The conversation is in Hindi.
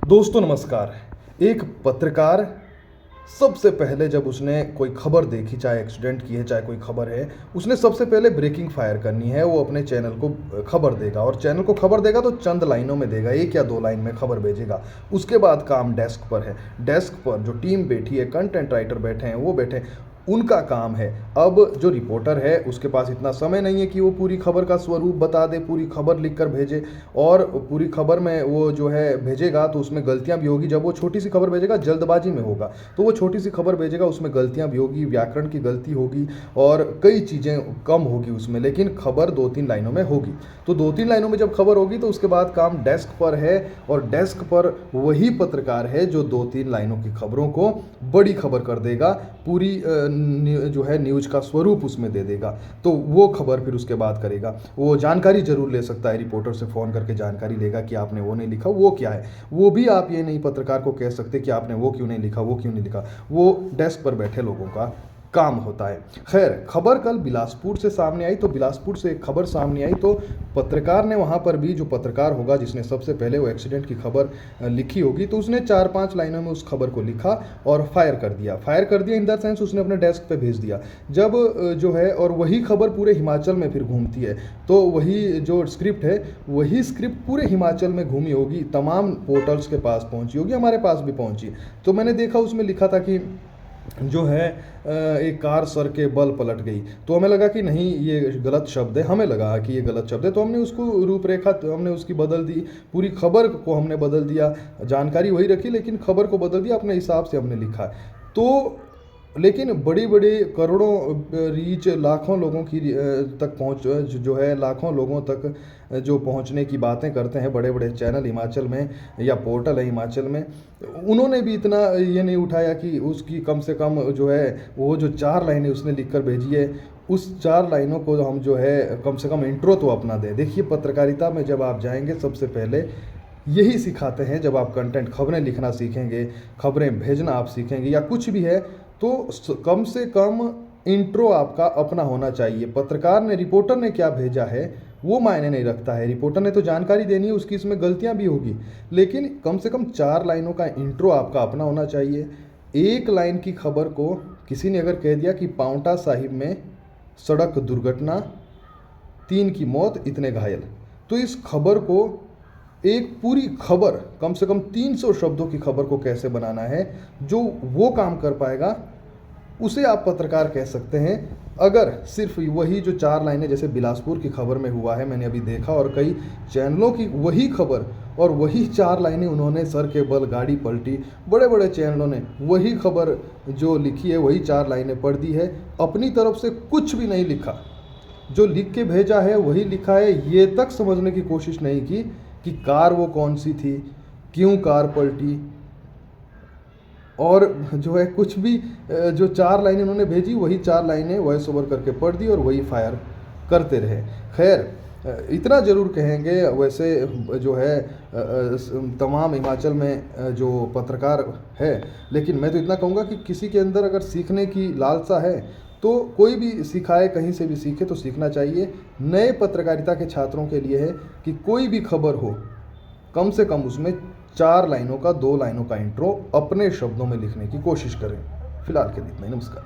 दोस्तों नमस्कार। एक पत्रकार सबसे पहले जब उसने कोई खबर देखी, चाहे एक्सीडेंट की है चाहे कोई खबर है, उसने सबसे पहले ब्रेकिंग फायर करनी है। वो अपने चैनल को खबर देगा और चैनल को खबर देगा तो चंद लाइनों में देगा, एक या दो लाइन में खबर भेजेगा। उसके बाद काम डेस्क पर है। डेस्क पर जो टीम बैठी है, कंटेंट राइटर बैठे हैं, वो बैठे हैं, उनका काम है। अब जो रिपोर्टर है उसके पास इतना समय नहीं है कि वो पूरी खबर का स्वरूप बता दे, पूरी खबर लिखकर भेजे। और पूरी खबर में वो जो है भेजेगा तो उसमें गलतियां भी होगी। जब वो छोटी सी खबर भेजेगा, जल्दबाजी में होगा, तो वो छोटी सी खबर भेजेगा, उसमें गलतियां भी होगी, व्याकरण की गलती होगी और कई चीज़ें कम होगी उसमें, लेकिन खबर 2-3 लाइनों में होगी। तो 2-3 लाइनों में जब खबर होगी तो उसके बाद काम डेस्क पर है, और डेस्क पर वही पत्रकार है जो 2-3 लाइनों की खबरों को बड़ी खबर कर देगा, पूरी जो है न्यूज़ का स्वरूप उसमें दे देगा। तो वो खबर फिर उसके बाद करेगा। वो जानकारी जरूर ले सकता है, रिपोर्टर से फ़ोन करके जानकारी लेगा कि आपने वो नहीं लिखा, वो क्या है। वो भी आप ये नहीं पत्रकार को कह सकते कि आपने वो क्यों नहीं लिखा, वो क्यों नहीं लिखा। वो डेस्क पर बैठे लोगों का काम होता है। खैर, खबर कल बिलासपुर से सामने आई, तो बिलासपुर से एक खबर सामने आई तो पत्रकार ने वहाँ पर भी, जो पत्रकार होगा जिसने सबसे पहले वो एक्सीडेंट की खबर लिखी होगी, तो उसने 4-5 लाइनों में उस खबर को लिखा और फायर कर दिया इन द सेंस उसने अपने डेस्क पे भेज दिया। जब जो है, और वही खबर पूरे हिमाचल में फिर घूमती है, तो वही जो स्क्रिप्ट है, वही स्क्रिप्ट पूरे हिमाचल में घूमी होगी, तमाम पोर्टल्स के पास पहुंची होगी, हमारे पास भी पहुंची। तो मैंने देखा उसमें लिखा था कि जो है एक कार सर के बल पलट गई। तो हमें लगा कि नहीं, ये गलत शब्द है, हमें लगा कि ये गलत शब्द है, तो हमने उसको रूपरेखा तो हमने उसकी बदल दी, पूरी खबर को हमने बदल दिया, जानकारी वही रखी लेकिन खबर को बदल दिया, अपने हिसाब से हमने लिखा। तो लेकिन बड़ी बड़ी करोड़ों रीच, लाखों लोगों की तक पहुंच, जो है लाखों लोगों तक जो पहुंचने की बातें करते हैं बड़े बड़े चैनल हिमाचल में या पोर्टल है हिमाचल में, उन्होंने भी इतना ये नहीं उठाया कि उसकी कम से कम जो है वो जो 4 लाइनें उसने लिखकर भेजी है, उस 4 लाइनों को हम जो है कम से कम इंट्रो तो अपना दें। देखिए, पत्रकारिता में जब आप जाएंगे सबसे पहले यही सिखाते हैं। जब आप कंटेंट, खबरें लिखना सीखेंगे, खबरें भेजना आप सीखेंगे या कुछ भी है, तो कम से कम इंट्रो आपका अपना होना चाहिए। पत्रकार ने, रिपोर्टर ने क्या भेजा है वो मायने नहीं रखता है। रिपोर्टर ने तो जानकारी देनी है, उसकी इसमें गलतियां भी होगी, लेकिन कम से कम 4 लाइनों का इंट्रो आपका अपना होना चाहिए। एक लाइन की खबर को किसी ने अगर कह दिया कि पांवटा साहिब में सड़क दुर्घटना, 3 की मौत, इतने घायल, तो इस खबर को, एक पूरी खबर, कम से कम 300 शब्दों की खबर को कैसे बनाना है, जो वो काम कर पाएगा उसे आप पत्रकार कह सकते हैं। अगर सिर्फ वही जो 4 लाइनें, जैसे बिलासपुर की खबर में हुआ है, मैंने अभी देखा, और कई चैनलों की वही खबर और वही 4 लाइनें उन्होंने, सर के बल गाड़ी पलटी, बड़े बड़े चैनलों ने वही खबर जो लिखी है, वही 4 लाइनें पढ़ दी है, अपनी तरफ से कुछ भी नहीं लिखा। जो लिख के भेजा है वही लिखा है, ये तक समझने की कोशिश नहीं की कि कार वो कौन सी थी, क्यों कार पलटी, और जो है कुछ भी, जो 4 लाइनें उन्होंने भेजी वही 4 लाइनें वॉइस ओवर करके पढ़ दी और वही फायर करते रहे। खैर, इतना ज़रूर कहेंगे, वैसे जो है तमाम हिमाचल में जो पत्रकार है, लेकिन मैं तो इतना कहूँगा कि किसी के अंदर अगर सीखने की लालसा है तो कोई भी सिखाए, कहीं से भी सीखे तो सीखना चाहिए। नए पत्रकारिता के छात्रों के लिए है कि कोई भी खबर हो, कम से कम उसमें 4 लाइनों का, 2 लाइनों का इंट्रो अपने शब्दों में लिखने की कोशिश करें। फिलहाल के लिए इतना ही। नमस्कार।